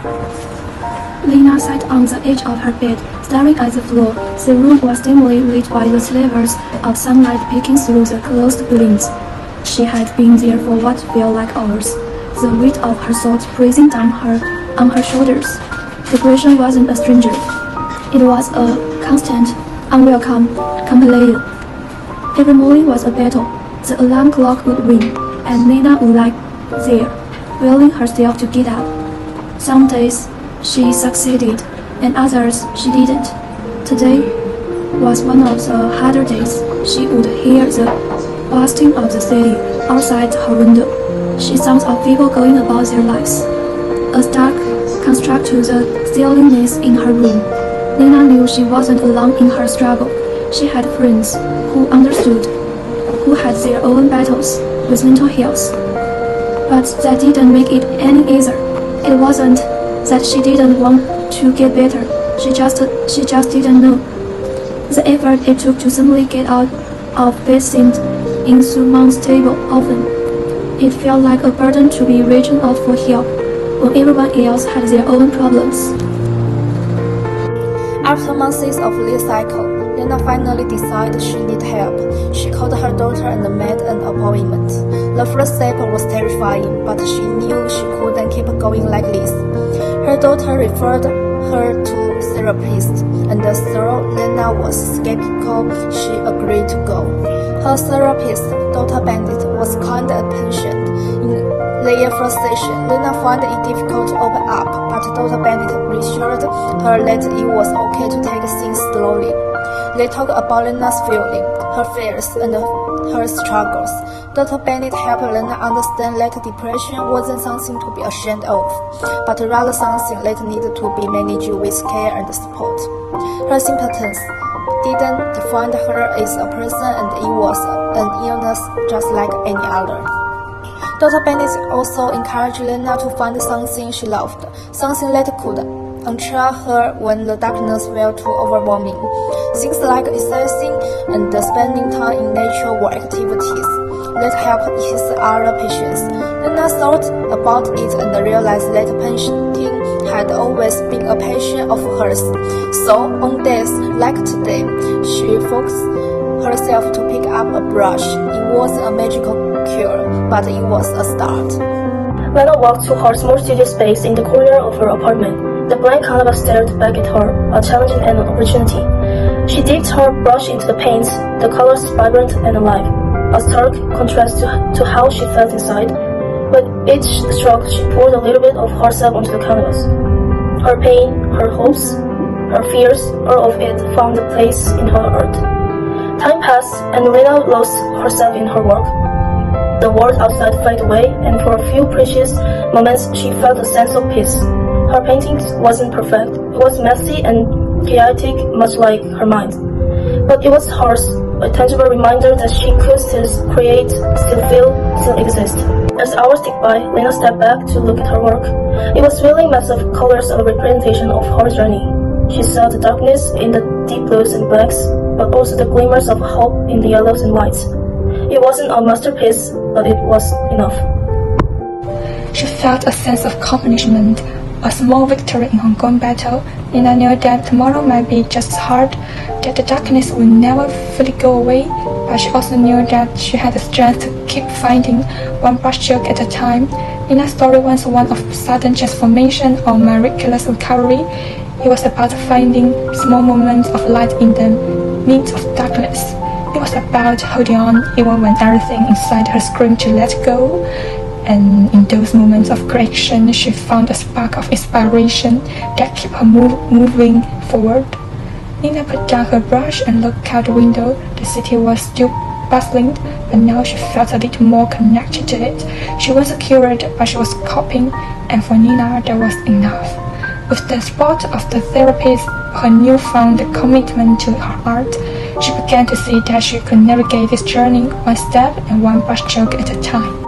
Lena sat on the edge of her bed, staring at the floor. The room was dimly lit by the slivers of sunlight peeking through the closed blinds. She had been there for what felt like hours, the weight of her thoughts pressing down on her shoulders. Depression wasn't a stranger. It was a constant, unwelcome companion. Every morning was a battle. The alarm clock would ring, and Lena would lie there, willing herself to get up. Some days she succeeded, and others she didn't. Today was one of the harder days. She would hear the bustling of the city outside her window. She sounds of people going about their lives. A stark contrast to the stillness in her room. Lena knew she wasn't alone in her struggle. She had friends who understood, who had their own battles with mental health. But that didn't make it any easier. It wasn't that she didn't want to get better. She just didn't know. The effort it took to simply get out of bed seemed insurmountable often. It felt like a burden to be reaching out for help when everyone else had their own problems. After months of this cycle, Lena finally decided she needed help. She called her daughter and made an appointment. The first step was terrifying, but she knew she couldn't keep going like this. Her daughter referred her to a therapist, and though Lena was skeptical, she agreed to go. Her therapist, Dr. Bandit, was kind and patient. In their first session, Lena found it difficult to open up, but Dr. Bandit reassured her that it was okay to take things slowly. They talked about Lena's feelings, her fears, and her struggles. Dr. Bennett helped Lena understand that depression wasn't something to be ashamed of, but rather something that needed to be managed with care and support. Her symptoms didn't define her as a person, and it was an illness just like any other. Dr. Bennett also encouraged Lena to find something she loved, something that could uncheer her when the darkness felt too overwhelming. Things like exercising and spending time in nature were activities that helped ease other patients. Lena thought about it and realized that painting had always been a passion of hers. So on days like today, she forced herself to pick up a brush. It wasn't a magical cure, but it was a start. Lena walked to her small studio space in the corner of her apartment. The blank canvas stared back at her, a challenge and an opportunity. She dipped her brush into the paints, the colors vibrant and alive, a stark contrast to how she felt inside. With each stroke, she poured a little bit of herself onto the canvas. Her pain, her hopes, her fears, all of it found a place in her art. Time passed, and Lena lost herself in her work. The world outside faded away, and for a few precious moments, she felt a sense of peace. Her painting wasn't perfect. It was messy and chaotic, much like her mind. But it was hers, a tangible reminder that she could still create, still feel, still exist. As hours ticked by, Lena stepped back to look at her work. It was really massive colors, a representation of her journey. She saw the darkness in the deep blues and blacks, but also the glimmers of hope in the yellows and whites. It wasn't a masterpiece, but it was enough. She felt a sense of accomplishment, a small victory in her ongoing battle. Lena knew that tomorrow might be just as hard, that the darkness would never fully go away, but she also knew that she had the strength to keep fighting, one brushstroke at a time. Lena's story wasn't one of sudden transformation or miraculous recovery. It was about finding small moments of light in the midst of darkness. It was about holding on even when everything inside her screamed to let go. And in those moments of correction, she found a spark of inspiration that kept her moving forward. Lena put down her brush and looked out the window. The city was still bustling, but now she felt a little more connected to it. She wasn't cured, but she was coping, and for Lena, that was enough. With the support of the therapist, her newfound commitment to her art, she began to see that she could navigate this journey one step and one brushstroke at a time.